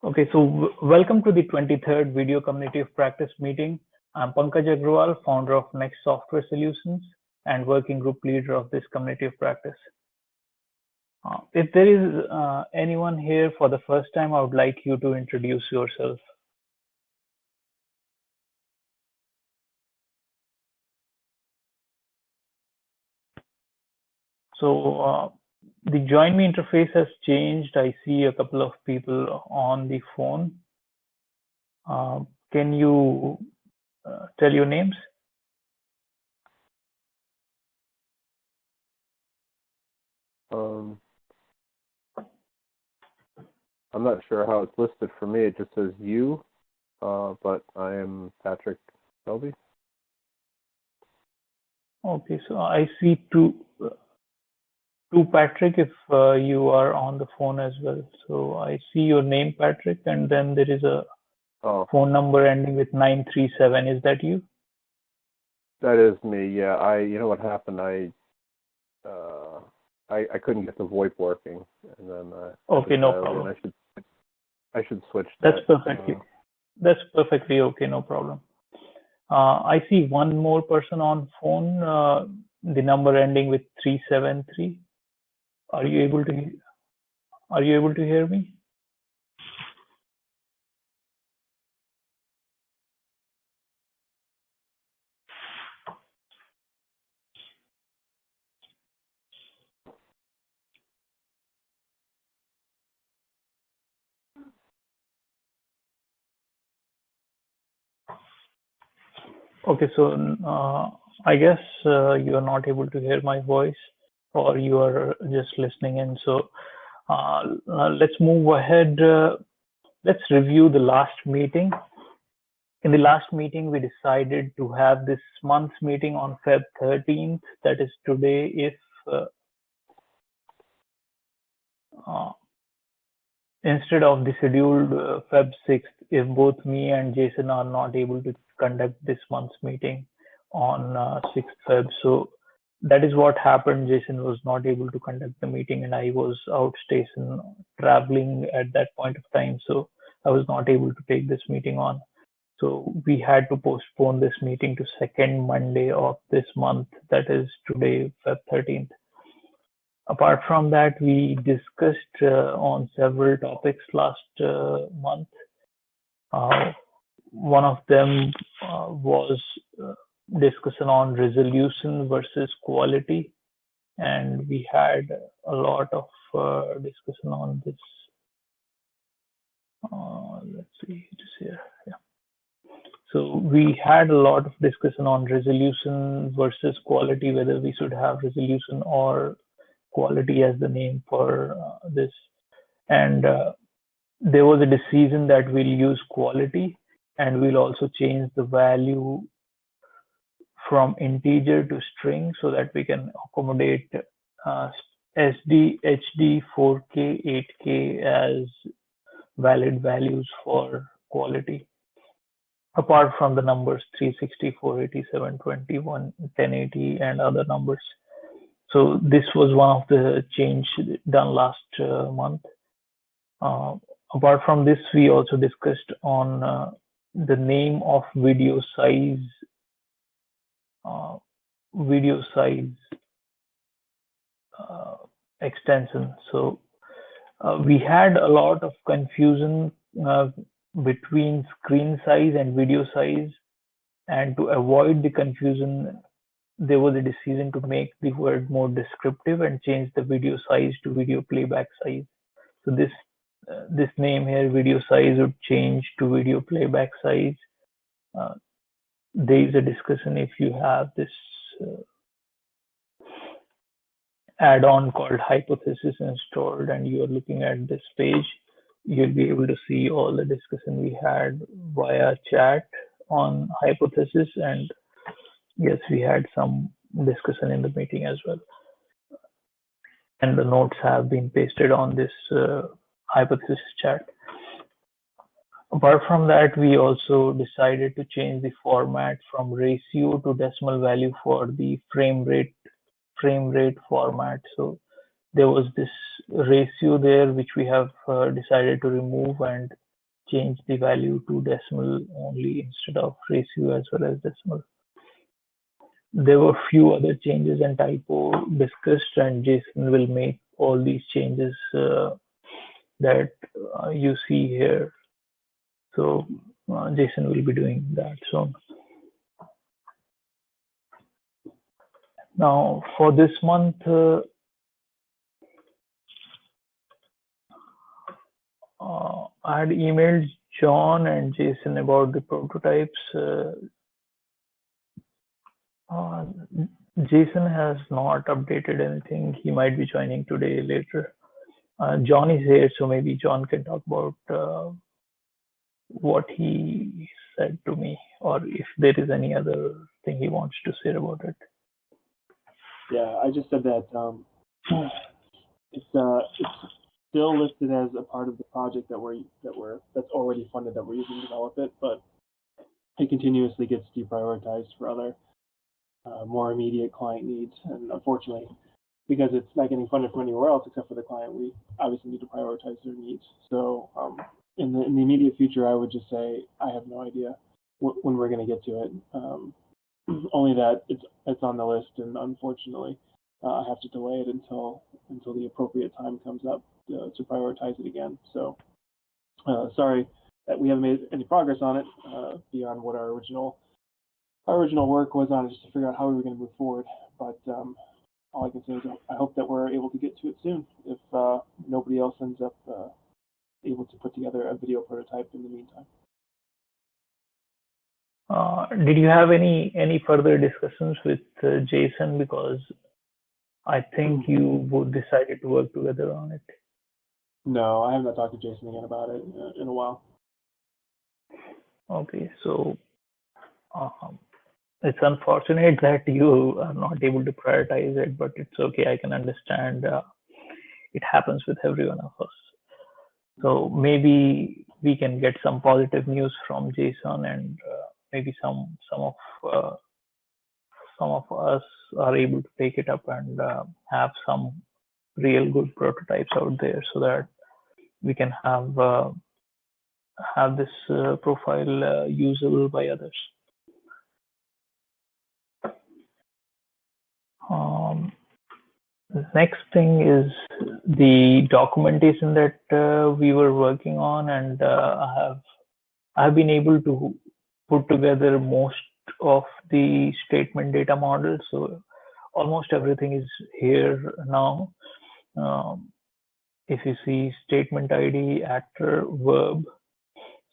Okay, so welcome to the 23rd Video Community of Practice meeting. I'm Pankaj Agrawal, founder of Next Software Solutions and working group leader of this community of practice. If there is anyone here for the first time, I would like you to introduce yourself. So the Join Me interface has changed. I see a couple of people on the phone. Can you tell your names? I'm not sure how it's listed for me. It just says you, but I am Patrick Selby. Okay, so I see two Patrick, if you are on the phone as well. So I see your name, Patrick, and then there is a phone number ending with 937. Is that you? That is me. Yeah. You know what happened? I couldn't get the VoIP working, and then okay, no problem. I should switch. That's perfectly okay. No problem. I see one more person on phone. The number ending with 373. Are you able to hear me? Okay, so I guess you are not able to hear my voice, or you are just listening in. So let's move ahead. Let's review the last meeting. In the last meeting, we decided to have this month's meeting on Feb 13th, that is today, if instead of the scheduled Feb 6th, if both me and Jason are not able to conduct this month's meeting on 6th Feb. So that is what happened. Jason was not able to conduct the meeting, and I was outstation traveling at that point of time. So I was not able to take this meeting on. So we had to postpone this meeting to second Monday of this month, that is today, Feb 13th. Apart from that, we discussed on several topics last month. One of them was discussion on resolution versus quality, and we had a lot of discussion on this. Let's see, it is here. Yeah. So we had a lot of discussion on resolution versus quality, whether we should have resolution or quality as the name for this. And there was a decision that we'll use quality, and we'll also change the value from integer to string so that we can accommodate SD, HD, 4K, 8K as valid values for quality. Apart from the numbers 360, 480, 720, 1080, and other numbers. So this was one of the change done last month. Apart from this, we also discussed on the name of video size extension. So we had a lot of confusion between screen size and video size, and to avoid the confusion, there was a decision to make the word more descriptive and change the video size to video playback size. So this name here, video size, would change to video playback size. There is a discussion if you have this add-on called Hypothesis installed and you are looking at this page, you'll be able to see all the discussion we had via chat on Hypothesis, and yes, we had some discussion in the meeting as well. And the notes have been pasted on this Hypothesis chat. Apart from that, we also decided to change the format from ratio to decimal value for the frame rate format. So there was this ratio there which we have decided to remove, and change the value to decimal only instead of ratio as well as decimal. There were few other changes and typo discussed, and Jason will make all these changes that you see here. So Jason will be doing that soon. Now for this month, I had emailed John and Jason about the prototypes. Jason has not updated anything. He might be joining today later. John is here, so maybe John can talk about what he said to me, or if there is any other thing he wants to say about it. Yeah, I just said that it's still listed as a part of the project that's already funded that we're using to develop it, but it continuously gets deprioritized for other more immediate client needs. And unfortunately, because it's not getting funded from anywhere else except for the client, we obviously need to prioritize their needs. So in the immediate future, I would just say I have no idea when we're going to get to it. Only that it's on the list, and unfortunately, I have to delay it until the appropriate time comes up to prioritize it again. So sorry that we haven't made any progress on it beyond what our original work was on it, just to figure out how we were going to move forward. But all I can say is I hope that we're able to get to it soon if nobody else ends up able to put together a video prototype in the meantime. Did you have any further discussions with Jason? Because I think you both decided to work together on it. No, I have not talked to Jason again about it in a while. Okay, so it's unfortunate that you are not able to prioritize it, but it's okay. I can understand. It happens with every one of us. So maybe we can get some positive news from Jason, and maybe some of us are able to take it up and have some real good prototypes out there, so that we can have this profile usable by others. The next thing is the documentation that we were working on, and I've been able to put together most of the statement data model. So almost everything is here now. If you see statement ID, actor, verb,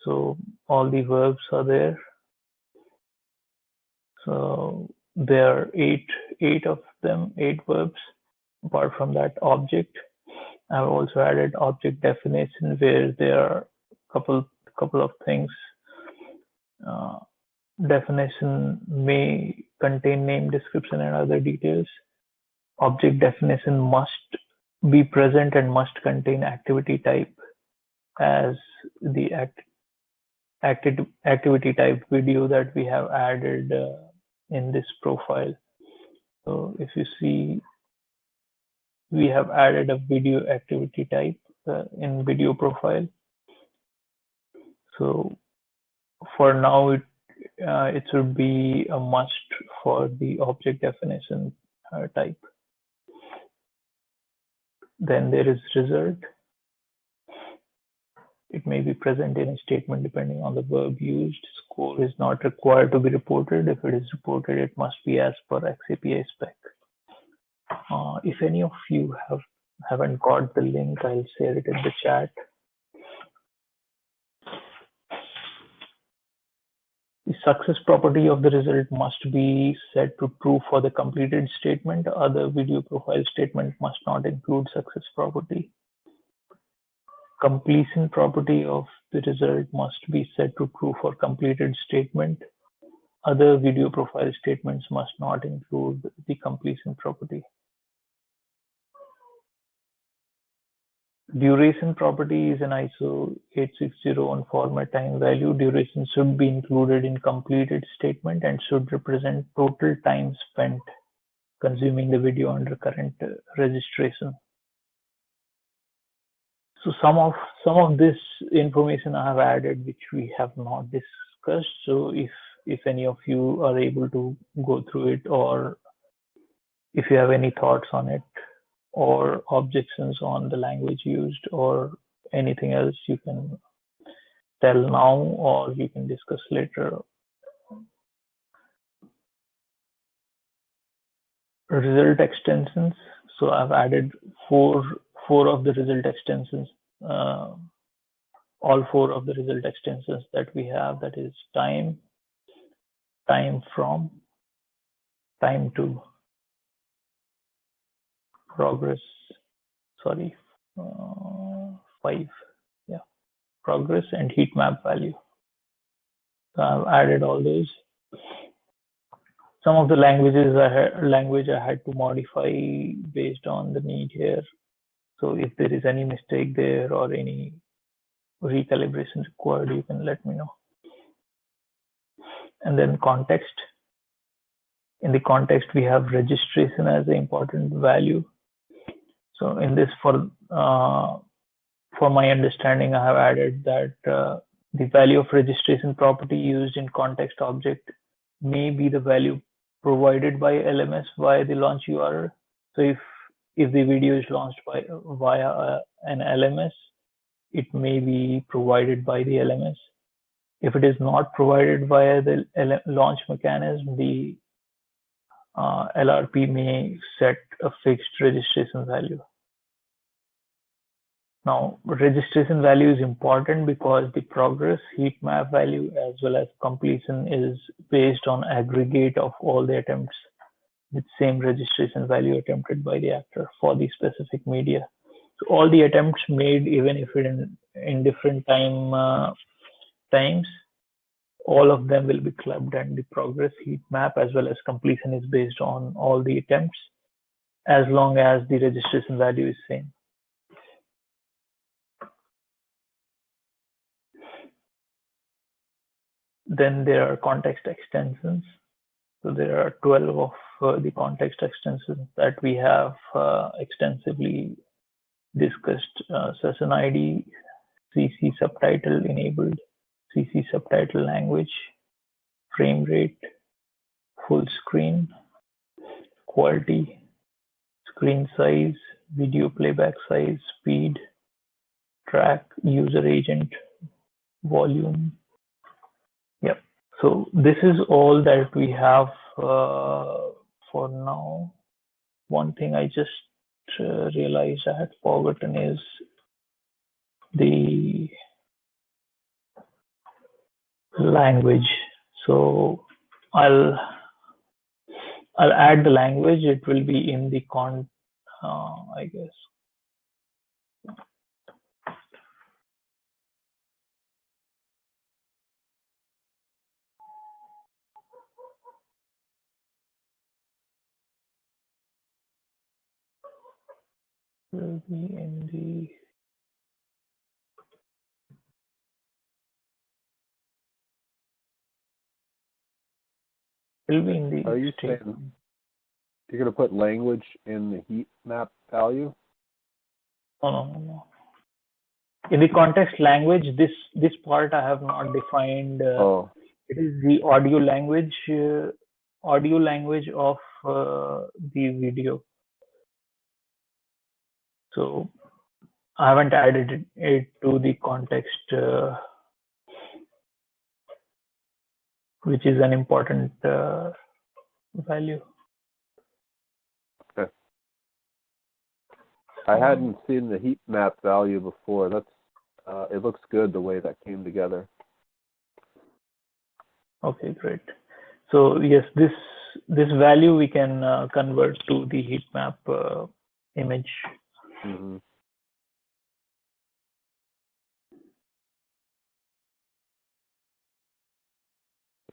so all the verbs are there. So there are eight of them, 8 verbs. Apart from that, object. I've also added object definition, where there are couple of things. Definition may contain name, description, and other details. Object definition must be present and must contain activity type as the activity type video that we have added in this profile. So if you see, we have added a video activity type in video profile. So for now, it should be a must for the object definition type. Then there is result. It may be present in a statement depending on the verb used. Score is not required to be reported. If it is reported, it must be as per xAPI spec. If any of you haven't got the link, I'll share it in the chat. The success property of the result must be set to true for the completed statement. Other video profile statement must not include success property. Completion property of the result must be set to true for completed statement. Other video profile statements must not include the completion property. Duration property is an ISO 8601 format time value. Duration should be included in completed statement and should represent total time spent consuming the video under current registration. So some of this information I have added, which we have not discussed. So if any of you are able to go through it, or if you have any thoughts on it, or objections on the language used, or anything else, you can tell now, or you can discuss later. Result extensions. So I've added four of the result extensions. All four of the result extensions that we have, that is time, time from, time to, progress, sorry, 5, yeah, progress and heat map value. So I've added all those. Some of the language I had to modify based on the need here. So if there is any mistake there or any recalibration required, you can let me know. And then context. In the context, we have registration as an important value. So in this, for my understanding, I have added that the value of registration property used in context object may be the value provided by LMS via the launch URL. So if the video is launched via an LMS, it may be provided by the LMS. If it is not provided via the launch mechanism, the LRP may set a fixed registration value. Now, registration value is important because the progress, heat map value, as well as completion is based on aggregate of all the attempts with same registration value attempted by the actor for the specific media. So all the attempts made, even if it in different times, all of them will be clubbed, and the progress, heat map, as well as completion is based on all the attempts, as long as the registration value is same. Then there are context extensions. So there are 12 of the context extensions that we have extensively discussed. Session ID, CC subtitle enabled, CC subtitle language, frame rate, full screen, quality, screen size, video playback size, speed, track, user agent, volume. Yep. So this is all that we have for now. One thing I just realized I had forgotten is the language. So I'll add the language. It will be in the I guess. Will be in the Are you saying you're going to put language in the heat map value? No. In the context language, this part I have not defined. It is the audio language of the video. So I haven't added it to the context, which is an important value. Okay. I hadn't seen the heat map value before. That's it looks good the way that came together. Okay, great. So yes, this value we can convert to the heat map image. Mm-hmm.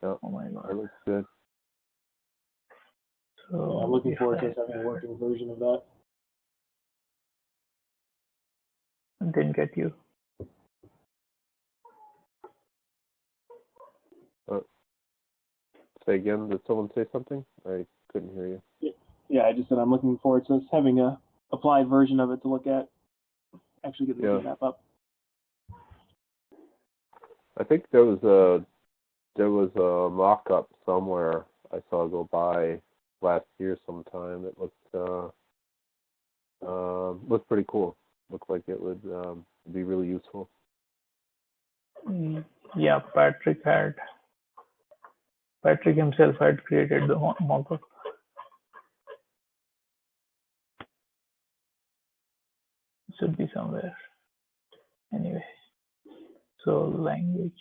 Yep. Oh my God, that looks good. So I'm looking forward to having a working version of that. Didn't get you. Say again, did someone say something? I couldn't hear you. Yeah, I just said I'm looking forward to us having a applied version of it to look at. actually get the Yeah. heat map up. I think there was a mock-up somewhere I saw go by last year sometime that looked pretty cool. Looked like it would be really useful. Yeah, Patrick himself had created the mockup. Should be somewhere. Anyway, so language.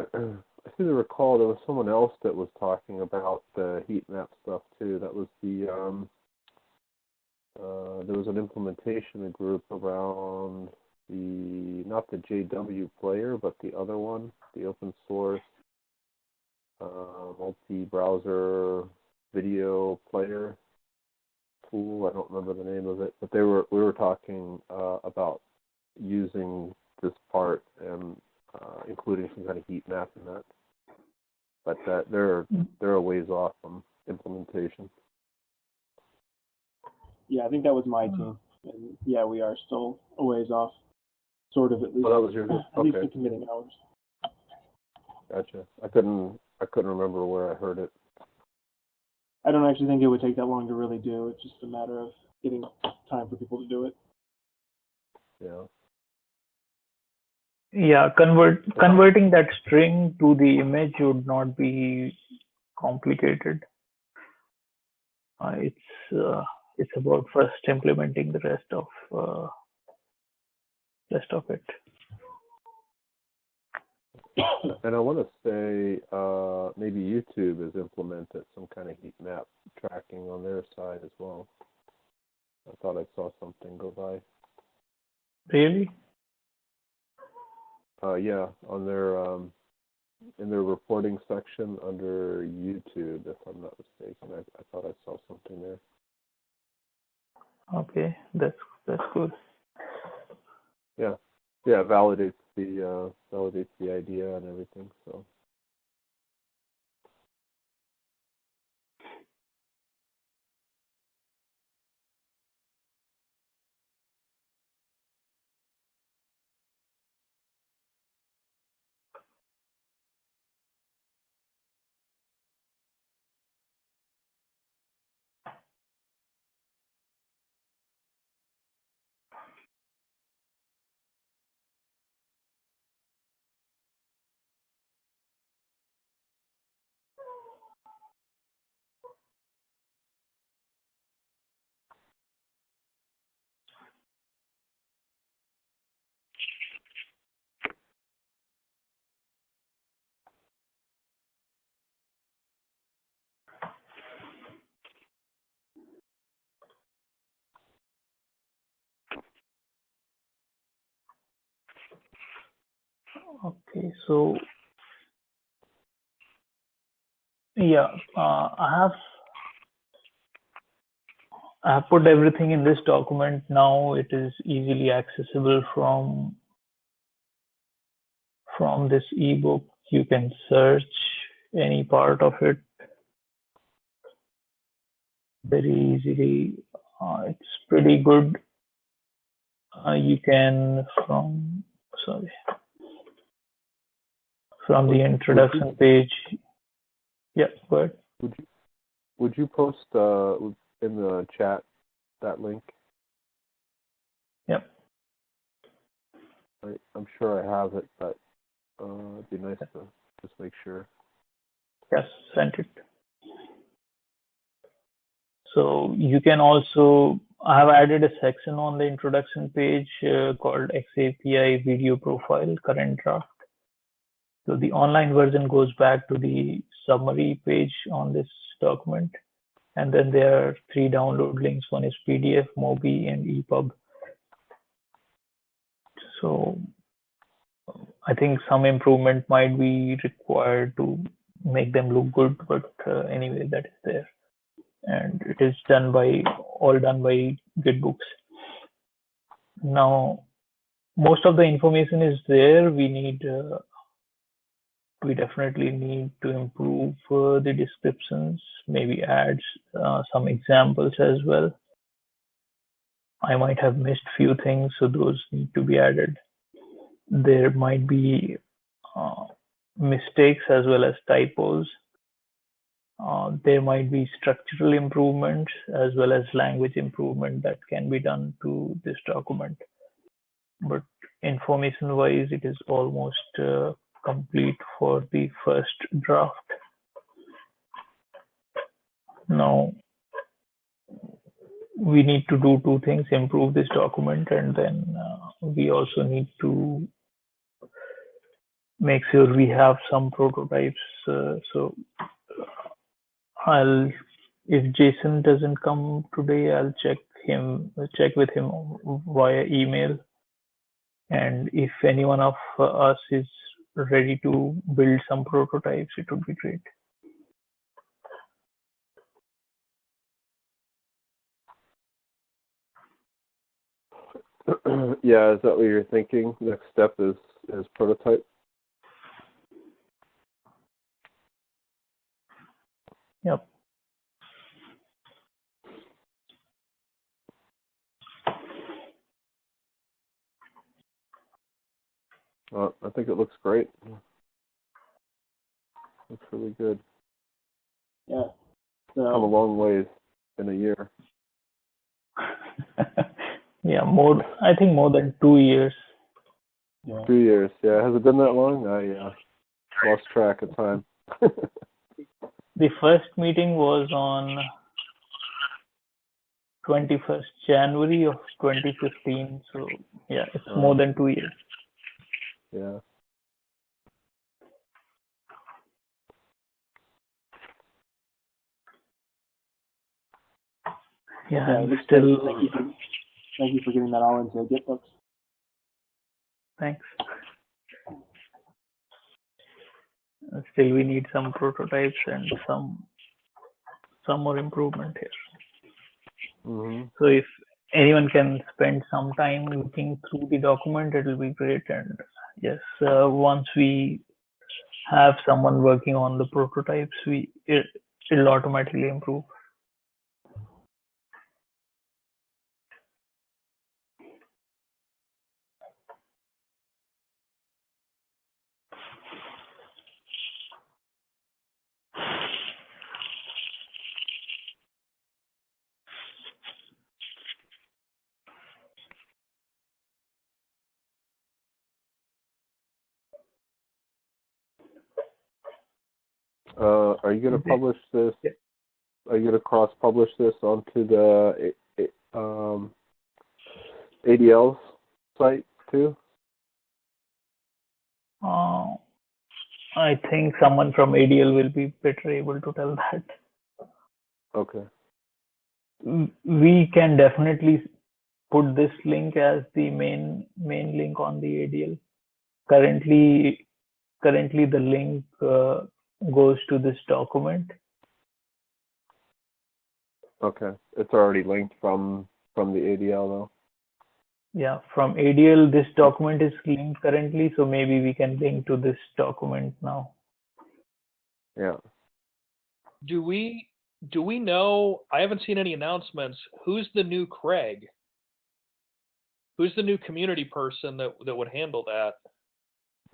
I seem to recall there was someone else that was talking about the heat map stuff too. That was there was an implementation group around not the JW player, but the other one, the open source multi-browser video player tool. I don't remember the name of it, but we were talking about using this part and including some kind of heat map in that. But they're a ways off from implementation. Yeah, I think that was my team. And yeah, we are still a ways off, sort of at least. Oh, that was yours. At least Okay, the committing hours. gotcha. I couldn't remember where I heard it. I don't actually think it would take that long to really do. It's just a matter of getting time for people to do it. Yeah. Yeah, converting that string to the image would not be complicated. It's about first implementing the rest of it. And I want to say maybe YouTube has implemented some kind of heat map tracking on their side as well. I thought I saw something go by. Really? Yeah, on their in their reporting section under YouTube, if I'm not mistaken. I thought I saw something there. Okay, that's good. Yeah, yeah, validates the idea and everything. So. Okay, so yeah, I have put everything in this document. Now it is easily accessible from this ebook. You can search any part of it very easily. It's pretty good. You can from the introduction page. Yeah, go ahead. Would you post in the chat that link? Yep. I'm sure I have it, but it'd be nice to just make sure. Yes, sent it. So you can also, I have added a section on the introduction page called xAPI video profile current draft. So the online version goes back to the summary page on this document. And then there are 3 download links. One is PDF, MOBI, and EPUB. So I think some improvement might be required to make them look good, but anyway, that is there. And it is all done by GitBooks. Now, most of the information is there. We definitely need to improve the descriptions, maybe add some examples as well. I might have missed few things, so those need to be added. There might be mistakes as well as typos. There might be structural improvements as well as language improvement that can be done to this document. But information wise, it is almost complete for the first draft. Now, we need to do 2 things: improve this document, and then we also need to make sure we have some prototypes. So if Jason doesn't come today, I'll check with him via email. And if anyone of us is ready to build some prototypes, it would be great. Yeah, is that what you're thinking? Next step is prototype? Yep. I think it looks great. Looks really good. Yeah. Come a long ways in a year. Yeah, I think more than 2 years. Yeah. 2 years, yeah. Has it been that long? I lost track of time. The first meeting was on 21st January of 2015. So yeah, it's more than 2 years. Yeah. Yeah, I'm still. Thank you for getting that all into GitBooks. Thanks. Still, we need some prototypes and some more improvement here. Mm-hmm. So if anyone can spend some time looking through the document, it will be great. And yes, once we have someone working on the prototypes, it'll automatically improve. Are you going to publish this? Yeah. Are you going to cross-publish this onto the ADL's site too? I think someone from ADL will be better able to tell that. Okay. We can definitely put this link as the main link on the ADL. Currently the link goes to this document. Okay, it's already linked from the ADL though. Yeah, from ADL this document is linked currently, so maybe we can link to this document now. Yeah. Do we know? I haven't seen any announcements. Who's the new Craig? Who's the new community person that would handle that?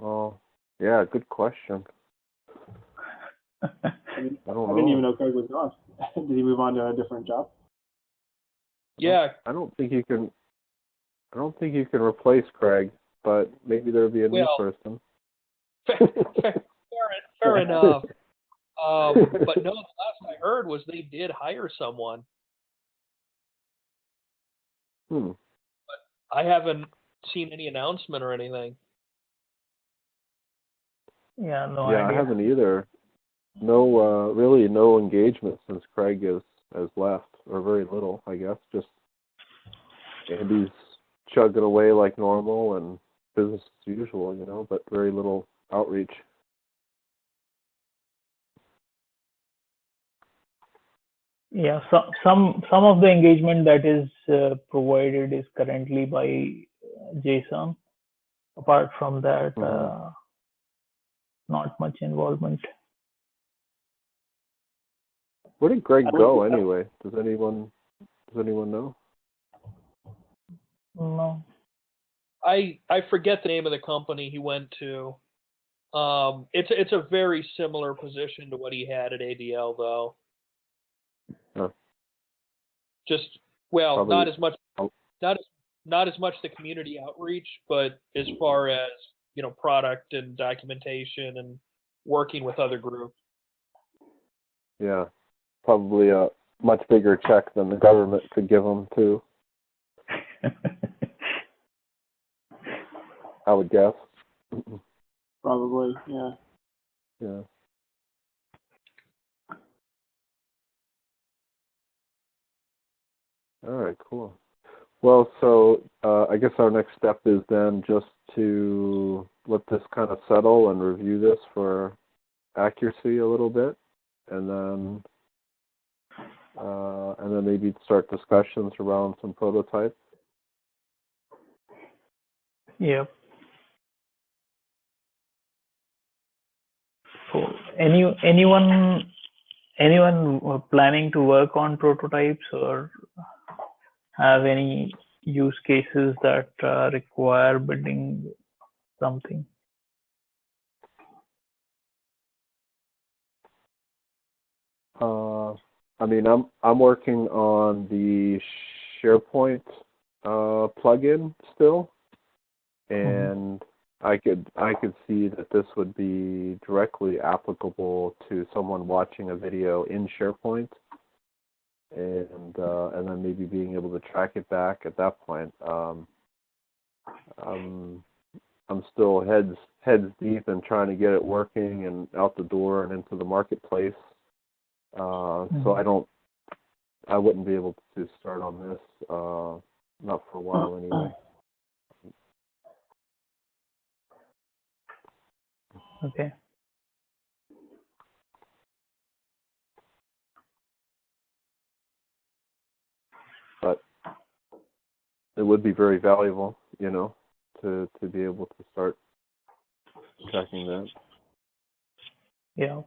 Oh, yeah, good question. I didn't even know Craig was gone. Did he move on to a different job? Yeah. I don't think you can replace Craig. but maybe there'll be a new Well, person. fair enough. But no, the last I heard was they did hire someone. I haven't seen any announcement or anything. Yeah, no Yeah, idea. I haven't either. No, really no engagement since Craig has left, or very little, I guess. Just Andy's chugging away like normal and business as usual, you know, but very little outreach. Yeah, some of the engagement that is provided is currently by Jason. Apart from that, not much involvement. Where did Greg go anyway? Does anyone know? No. I forget the name of the company he went to. It's a very similar position to what he had at ADL, though. Huh. Just probably, not as much, oh. not as much the community outreach, but as far as product and documentation and working with other groups. Yeah, probably a much bigger check than the government could give him too. I would guess. Probably, yeah. Yeah. All right, cool. Well, so I guess our next step is then just to let this kind of settle and review this for accuracy a little bit, and then maybe start discussions around some prototypes. Yep. So anyone planning to work on prototypes or have any use cases that require building something? I mean, I'm working on the SharePoint plugin still, and I could see that this would be directly applicable to someone watching a video in SharePoint, and then maybe being able to track it back at that point. I'm still heads deep in trying to get it working and out the door and into the marketplace. So I wouldn't be able to start on this, not for a while anyway. Okay. But it would be very valuable, to be able to start tracking that. Yeah.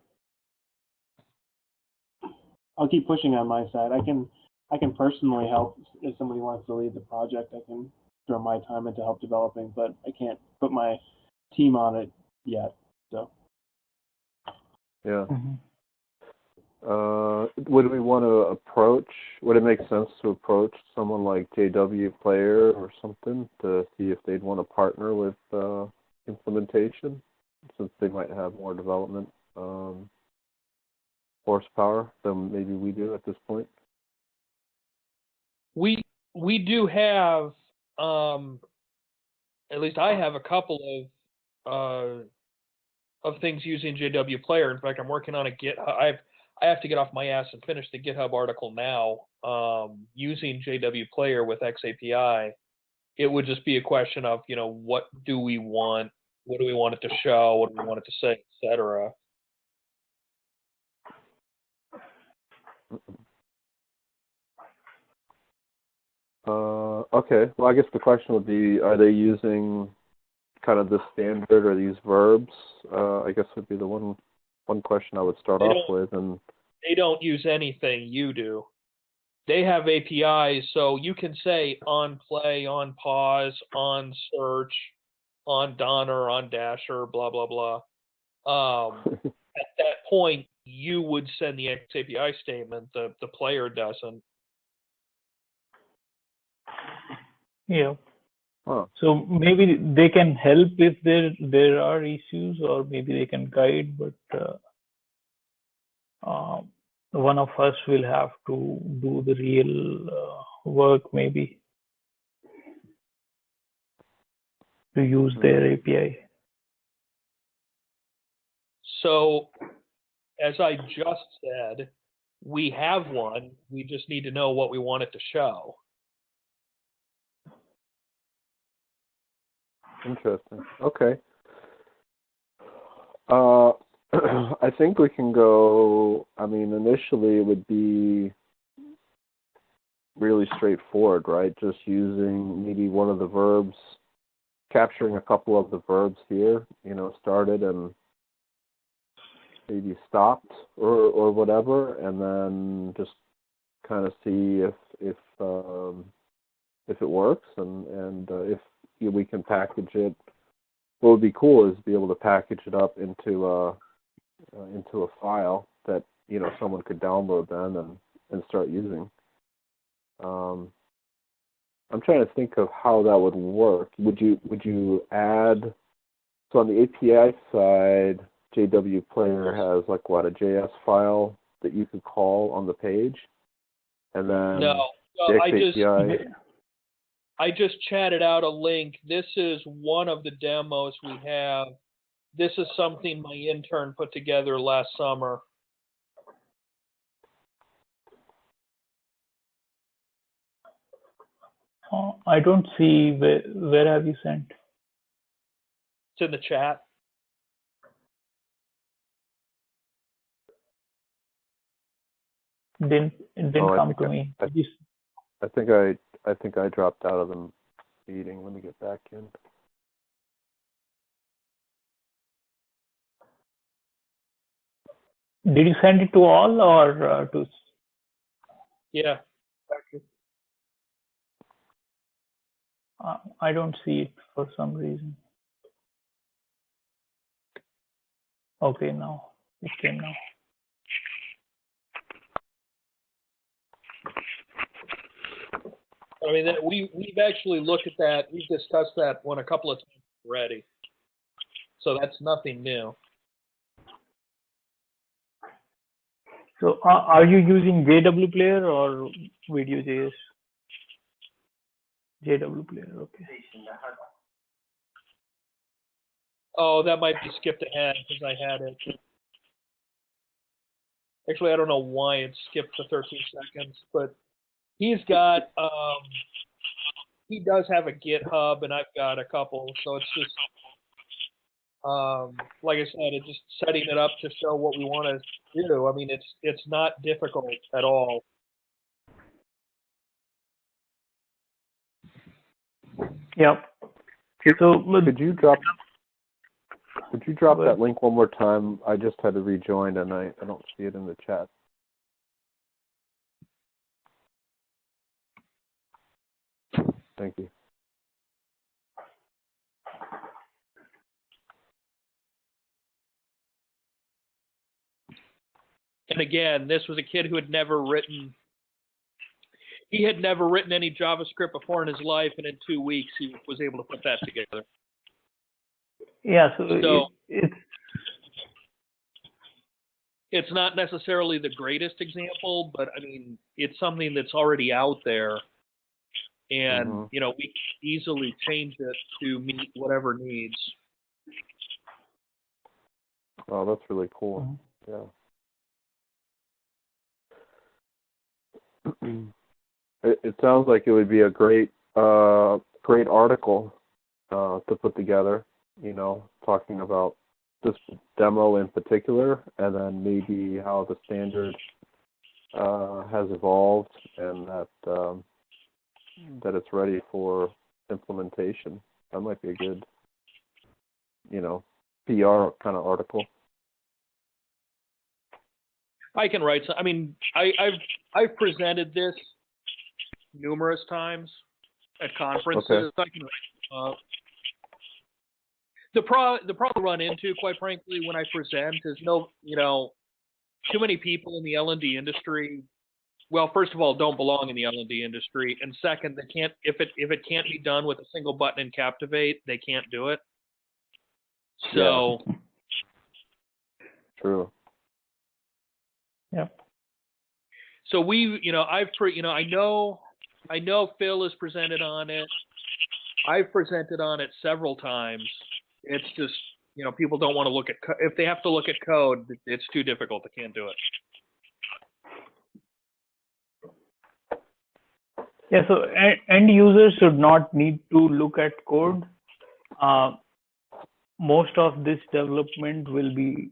I'll keep pushing on my side. I can personally help if somebody wants to lead the project. I can throw my time into help developing, but I can't put my team on it yet. So. Yeah. Would we want to approach? Would it make sense to approach someone like JW Player or something to see if they'd want to partner with implementation, since they might have more development horsepower than maybe we do at this point? We do have, at least I have a couple of things using JW Player. In fact, I'm working on a GitHub. I have to get off my ass and finish the GitHub article now, using JW Player with xAPI. It would just be a question of, what do we want? What do we want it to show? What do we want it to say, etc. Okay. Well, I guess the question would be, are they using kind of the standard or these verbs? I guess would be the one question I would start off with. And they don't use anything you do. They have APIs, so you can say on play, on pause, on search, on Donner, on Dasher, blah, blah, blah. At that point, you would send the xAPI statement. The player doesn't. Yeah. Huh. So maybe they can help if there are issues, or maybe they can guide, but one of us will have to do the real work, maybe, to use their API. So, as I just said, we have one. We just need to know what we want it to show. Interesting. Okay. I think we can go. I mean, initially it would be really straightforward, right? Just using maybe one of the verbs, capturing a couple of the verbs here, started and maybe stopped or whatever, and then just kind of see if it works and if we can package it. What would be cool is to be able to package it up into a file that someone could download then and start using. I'm trying to think of how that would work. Would you add? So on the API side, JW Player has a JS file that you could call on the page, and then No, the I just chatted out a link. This is one of the demos we have. This is something my intern put together last summer. I don't see where have you sent? It's in the chat. It didn't come to me. I think I dropped out of the meeting. Let me get back in. Did you send it to all or to? Yeah. I don't see it for some reason. Okay, now it came now. I mean, we've actually looked at that. We've discussed that one a couple of times already. So that's nothing new. So are you using JW Player or Video.js? JW Player, okay. Oh, that might be skipped ahead because I had it. Actually, I don't know why it skipped the 13 seconds, but he's got, he does have a GitHub, and I've got a couple, so it's just, like I said, it's just setting it up to show what we want to do. I mean, it's not difficult at all. Yep. So could you drop that link one more time? I just had to rejoin and I don't see it in the chat. Thank you. And again, this was a kid who had never written. He had never written any JavaScript before in his life, and in 2 weeks he was able to put that together. Yeah, so it's not necessarily the greatest example, but I mean, it's something that's already out there, and we can easily change it to meet whatever needs. Oh, that's really cool. Yeah. It sounds like it would be a great article to put together, talking about this demo in particular, and then maybe how the standard has evolved, and that it's ready for implementation. That might be a good, PR kind of article. I can write. I mean, I've presented this numerous times at conferences. Okay. I can write. The problem I run into, quite frankly, when I present is too many people in the L&D industry well, first of all, don't belong in the L&D industry, and second, they can't if it can't be done with a single button in Captivate, they can't do it. So True. Yep. So I know Phil has presented on it. I've presented on it several times. It's just, people don't want to look at if they have to look at code, it's too difficult. They can't do it. Yeah, so end users should not need to look at code. Most of this development will be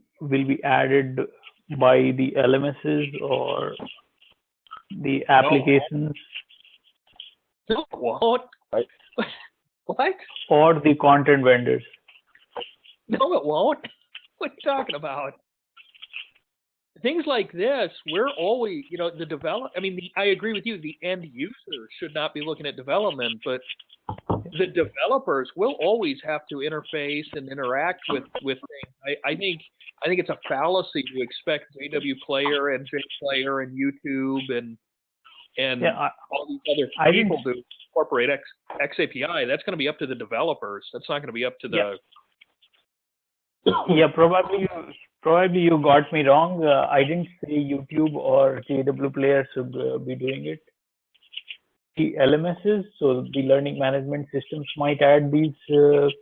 added by the LMSs or the applications. No, it won't. What? Or the content vendors. No, it won't. What are you talking about? Things like this, we're always, I agree with you. The end user should not be looking at development, but the developers will always have to interface and interact with things. I think it's a fallacy to expect JW Player and JPlayer and YouTube and all these other people to incorporate xAPI. That's going to be up to the developers. That's not going to be up to the. Yeah, probably you got me wrong. I didn't say YouTube or JW Player should be doing it. The LMSs, so the learning management systems, might add these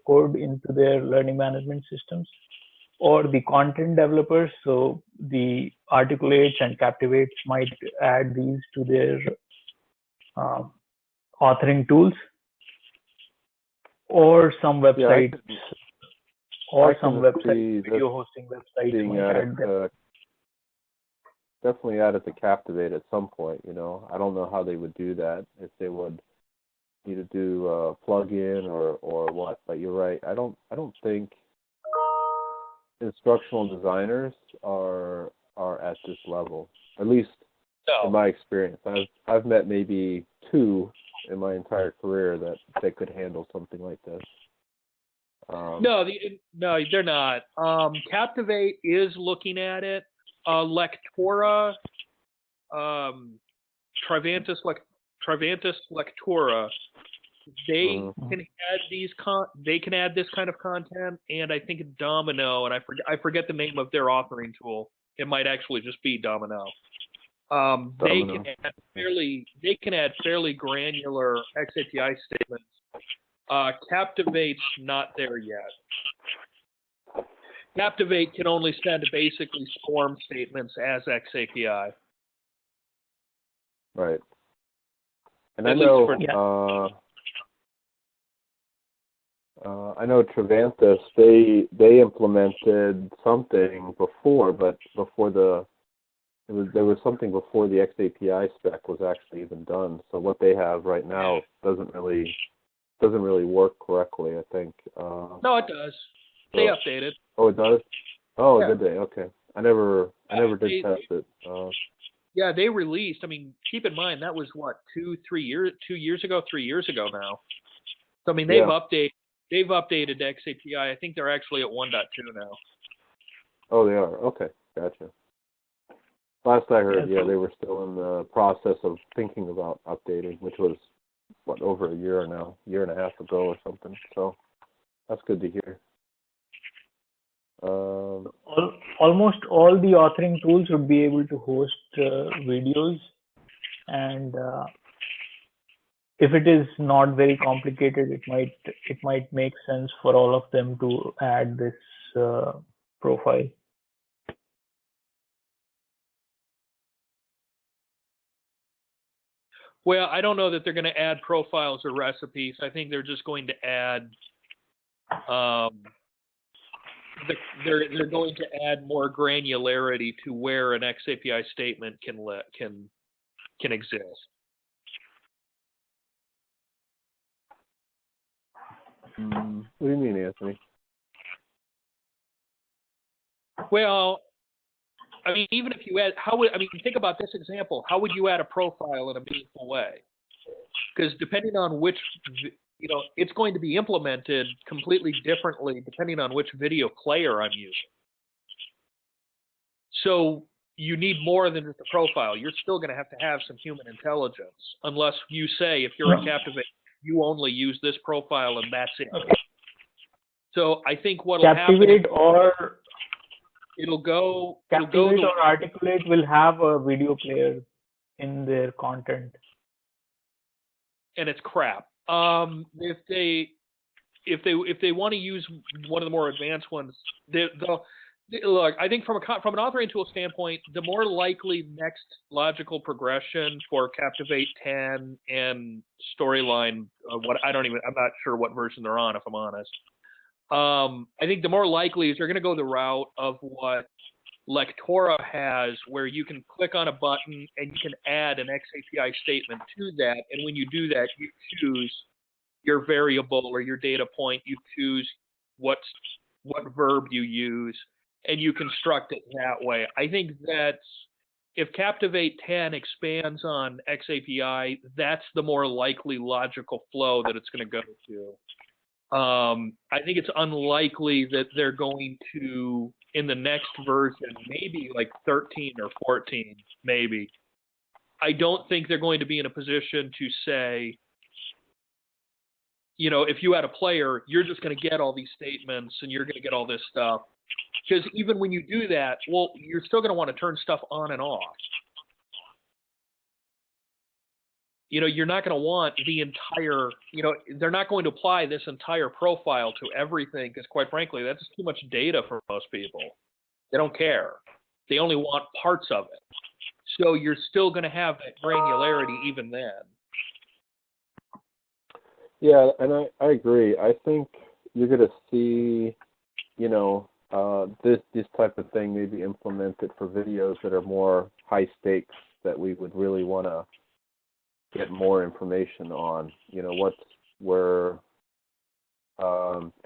code into their learning management systems, or the content developers, so the Articulates and Captivates might add these to their authoring tools, or some websites, video hosting websites might add them. Definitely add it to Captivate at some point. I don't know how they would do that, if they would need to do a plug-in or what. But you're right. I don't think instructional designers are at this level. At least in my experience, I've met maybe 2 in my entire career that could handle something like this. No, they're not. Captivate is looking at it. Lectora, Trivantis Lectora, they can add they can add this kind of content, and I think Domino, and I forget the name of their authoring tool. It might actually just be Domino. They can add fairly granular xAPI statements. Captivate's not there yet. Captivate can only send basically SCORM statements as xAPI. Right. And I know Trivantis, they implemented something before, but there was something before the xAPI spec was actually even done. So what they have right now doesn't really work correctly, I think. No, it does. They updated. Oh, it does? Oh, did they? Okay. I never did test it. Yeah, they released. Keep in mind that was what 2 years ago now. So they've updated xAPI. I think they're actually at 1.2 now. Oh, they are. Okay, gotcha. Last I heard, they were still in the process of thinking about updating, which was over a year now, year and a half ago or something. So that's good to hear. Almost all the authoring tools would be able to host videos, and if it is not very complicated, it might make sense for all of them to add this profile. Well, I don't know that they're going to add profiles or recipes. I think they're just going to add. They're going to add more granularity to where an xAPI statement can exist. What do you mean, Anthony? Well, even if you add, think about this example. How would you add a profile in a meaningful way? Because depending on which, it's going to be implemented completely differently depending on which video player I'm using. So you need more than just a profile. You're still going to have some human intelligence, unless you say if you're a Captivate, you only use this profile and that's it. Okay. So I think what'll happen Captivate is or Captivate or Articulate will have a video player in their content. and it's crap. If they want to use one of the more advanced ones, look, I think from an authoring tool standpoint, the more likely next logical progression for Captivate 10 and Storyline, I'm not sure what version they're on, if I'm honest. I think the more likely is they're going to go the route of what Lectora has, where you can click on a button and you can add an xAPI statement to that, and when you do that, you choose your variable or your data point, you choose what verb you use, and you construct it that way. I think that's, if Captivate 10 expands on xAPI, that's the more likely logical flow that it's going to go to. I think it's unlikely that they're going to, in the next version, maybe like 13 or 14, maybe. I don't think they're going to be in a position to say, if you had a player, you're just going to get all these statements and you're going to get all this stuff. Because even when you do that, well, you're still going to want to turn stuff on and off. You're not going to want the entire, they're not going to apply this entire profile to everything because, quite frankly, that's too much data for most people. They don't care. They only want parts of it. So you're still going to have that granularity even then. Yeah, and I agree. I think you're going to see, this type of thing maybe implemented for videos that are more high stakes that we would really want to get more information on, and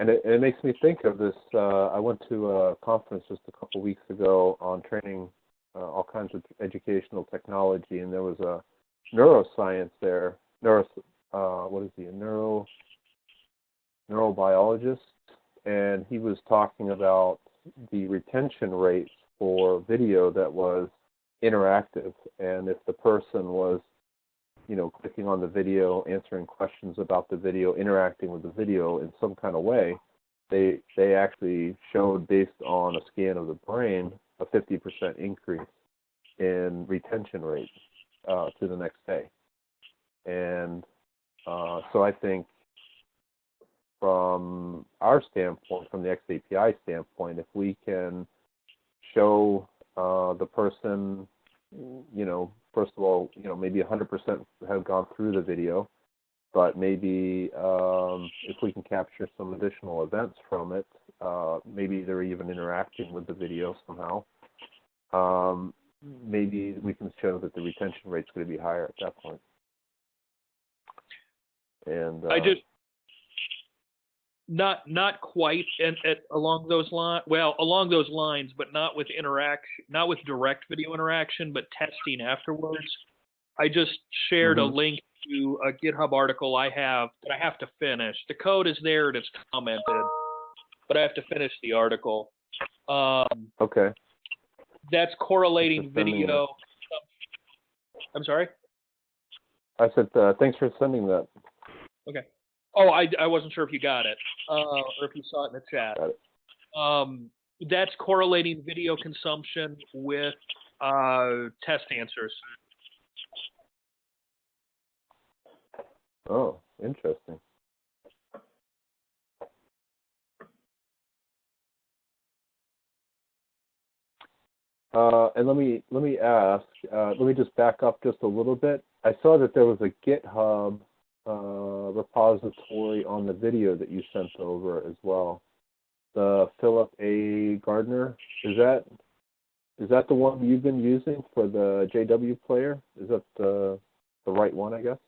it makes me think of this. I went to a conference just a couple weeks ago on training all kinds of educational technology, and there was a neuroscience there, neurobiologist, and he was talking about the retention rates for video that was interactive, and if the person was clicking on the video, answering questions about the video, interacting with the video in some kind of way, they actually showed, based on a scan of the brain, a 50% increase in retention rate to the next day. And so I think from our standpoint, from the xAPI standpoint, if we can show the person, first of all, maybe 100% have gone through the video, but maybe if we can capture some additional events from it, maybe they're even interacting with the video somehow, maybe we can show that the retention rate's going to be higher at that point. And not quite along those lines. Well, along those lines, but not with direct video interaction, but testing afterwards. I just shared a link to a GitHub article I have that I have to finish. The code is there and it's commented, but I have to finish the article. Okay. That's correlating video. I'm sorry? I said thanks for sending that. Okay. Oh, I wasn't sure if you got it or if you saw it in the chat. Got it. That's correlating video consumption with test answers. Oh, interesting. And let me ask. Let me just back up just a little bit. I saw that there was a GitHub repository on the video that you sent over as well. The Philip A. Gardner. Is that the one you've been using for the JW player? Is that the right one, I guess?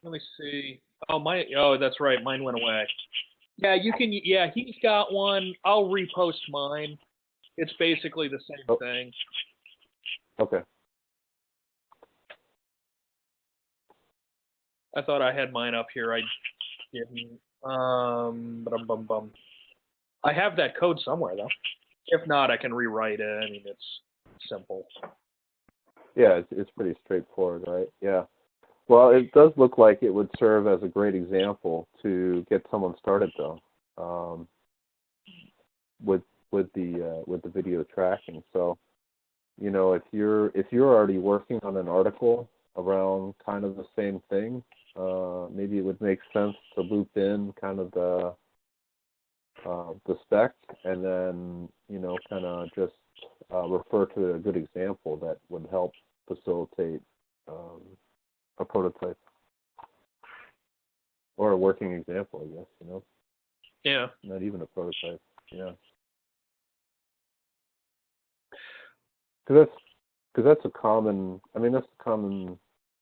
Let me see. Oh, that's right. Mine went away. Yeah, you can. Yeah, he's got one. I'll repost mine. It's basically the same thing. Okay. I thought I had mine up here. I didn't. I have that code somewhere though. If not, I can rewrite it. I mean, it's simple. Yeah, it's pretty straightforward, right? Yeah. Well, it does look like it would serve as a great example to get someone started, though, with the video tracking. So, if you're already working on an article around kind of the same thing, maybe it would make sense to loop in kind of the spec, and then kind of just refer to a good example that would help facilitate a prototype or a working example, I guess. Yeah. Not even a prototype. Yeah. Because that's a common. I mean, that's a common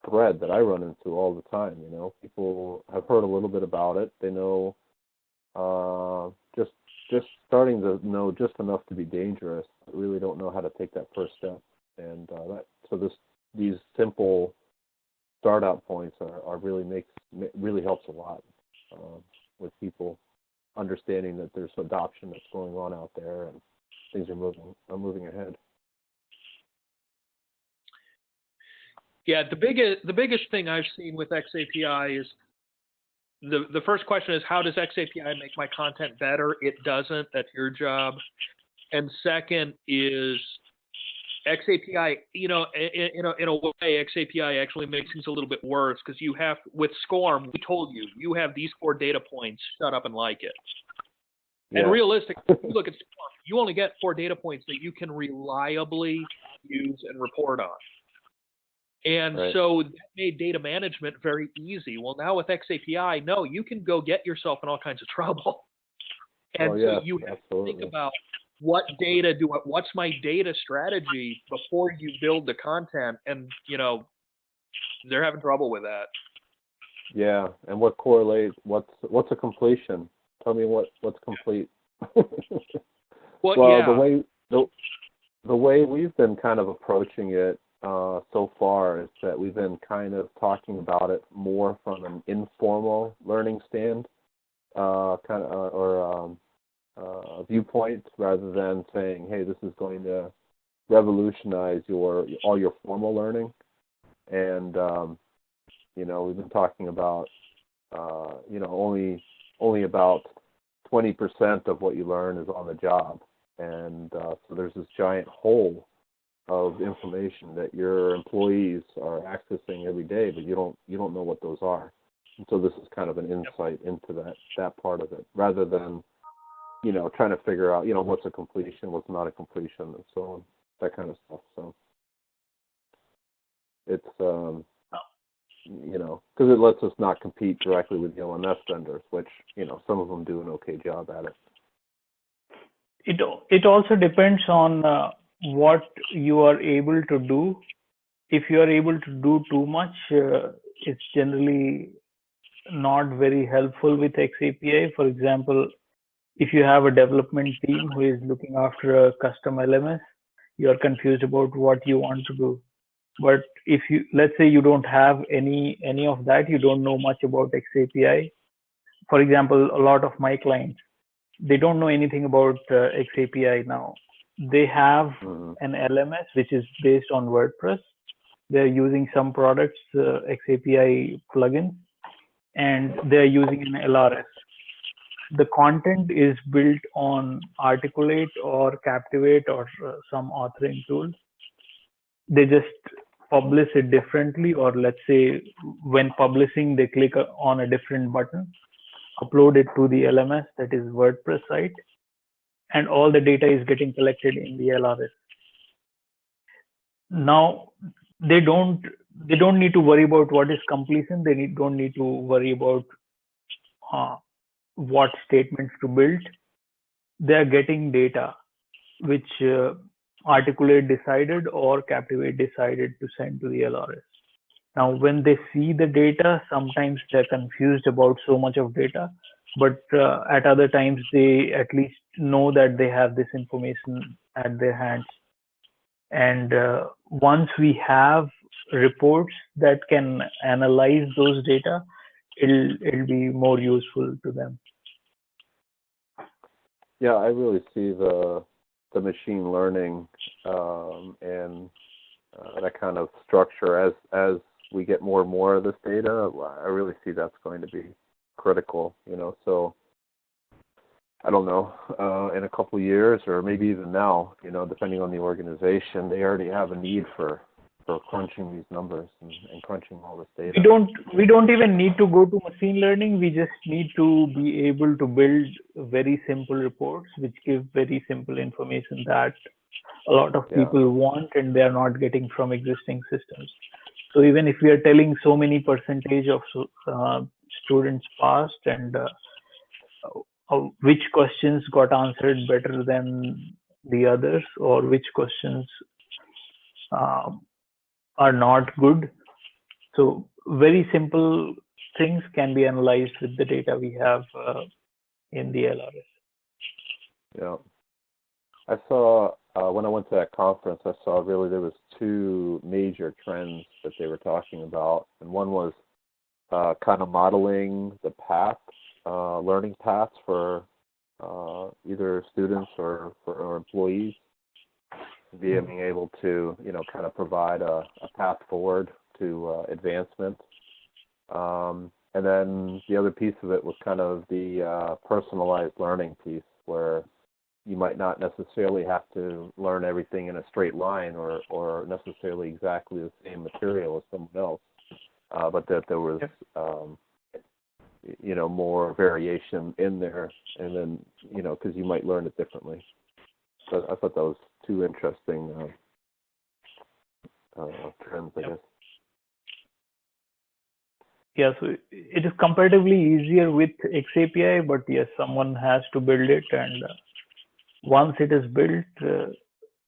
thread that I run into all the time. People have heard a little bit about it. They know just starting to know just enough to be dangerous, but really don't know how to take that first step. And these simple startup points are really helps a lot with people understanding that there's adoption that's going on out there and things are moving ahead. Yeah, the biggest thing I've seen with xAPI is the first question is, how does xAPI make my content better? It doesn't. That's your job. And second is xAPI, in a way, xAPI actually makes things a little bit worse, because you have, with SCORM, we told you have these 4 data points, shut up and like it. Yeah. And realistically, if you look at SCORM, you only get 4 data points that you can reliably use and report on. And right. So that made data management very easy. Well, now with xAPI, no, you can go get yourself in all kinds of trouble. And so you have to think about what data what's my data strategy before you build the content, and they're having trouble with that. Yeah, and what correlates? What's a completion? Tell me what's complete. Well, yeah. the way we've been kind of approaching it so far is that we've been kind of talking about it more from an informal learning viewpoint, rather than saying, hey, this is going to revolutionize all your formal learning. And we've been talking about only about 20% of what you learn is on the job, and so there's this giant hole of information that your employees are accessing every day, but you don't know what those are. And so this is kind of an insight into that part of it, rather than trying to figure out what's a completion, what's not a completion, and so on, that kind of stuff. So it's because it lets us not compete directly with the LMS vendors, which some of them do an okay job at it. It also depends on what you are able to do. If you are able to do too much, it's generally not very helpful with xAPI. For example, if you have a development team who is looking after a custom LMS, you are confused about what you want to do. But if let's say you don't have any of that, you don't know much about xAPI. For example, a lot of my clients, they don't know anything about xAPI now. They have an LMS which is based on WordPress. They're using some products, xAPI plugins, and they're using an LRS. The content is built on Articulate or Captivate or some authoring tool. They just publish it differently, or let's say when publishing, they click on a different button, upload it to the LMS, that is WordPress site, and all the data is getting collected in the LRS. Now they don't need to worry about what is completion. They don't need to worry about what statements to build. They are getting data which Articulate decided or Captivate decided to send to the LRS. Now, when they see the data, sometimes they're confused about so much of data, but at other times they at least know that they have this information at their hands. And once we have reports that can analyze those data, it'll be more useful to them. Yeah, I really see the machine learning and that kind of structure as we get more and more of this data. I really see that's going to be critical. So I don't know, in a couple of years or maybe even now, depending on the organization, they already have a need for crunching these numbers and crunching all this data. We don't even need to go to machine learning. We just need to be able to build very simple reports which give very simple information that a lot of people want and they are not getting from existing systems. So even if we are telling so many percentage of students passed and which questions got answered better than the others, or which questions are not good. So very simple things can be analyzed with the data we have in the LRS. Yeah. I saw, when I went to that conference, I saw really there was two major trends that they were talking about. And one was kind of modeling the path, learning paths for either students or employees, being able to, kind of provide a path forward to advancement. And then the other piece of it was kind of the personalized learning piece, where you might not necessarily have to learn everything in a straight line or necessarily exactly the same material as someone else, but that there was, more variation in there, and then, because you might learn it differently. So I thought that was two interesting trends, I guess. Yeah, so it is comparatively easier with xAPI, but yes, someone has to build it, and once it is built,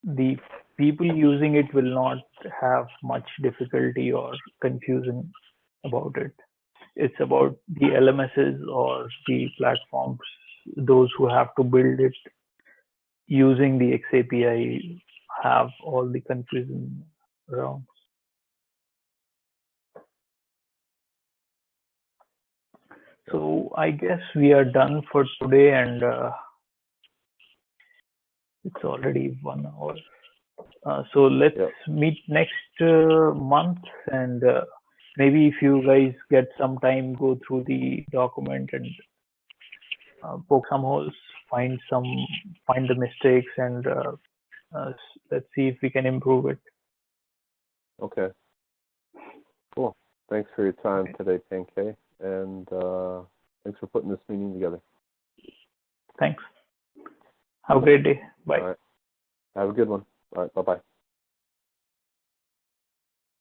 the people using it will not have much difficulty or confusion about it. It's about the LMSs or the platforms, those who have to build it using the xAPI have all the confusion around. So I guess we are done for today, and it's already 1 hour. So let's meet next month, and maybe if you guys get some time, go through the document and poke some holes, find the mistakes, and let's see if we can improve it. Okay. Cool. Thanks for your time today, Pankay, and thanks for putting this meeting together. Thanks. Have a great day. Bye. All right. Have a good one. All right. Bye-bye.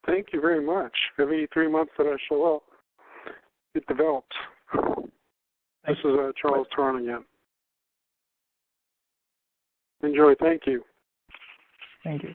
Thank you very much. Every 3 months that I show up, it develops. This is Charles Tarn again. Enjoy. Thank you. Thank you.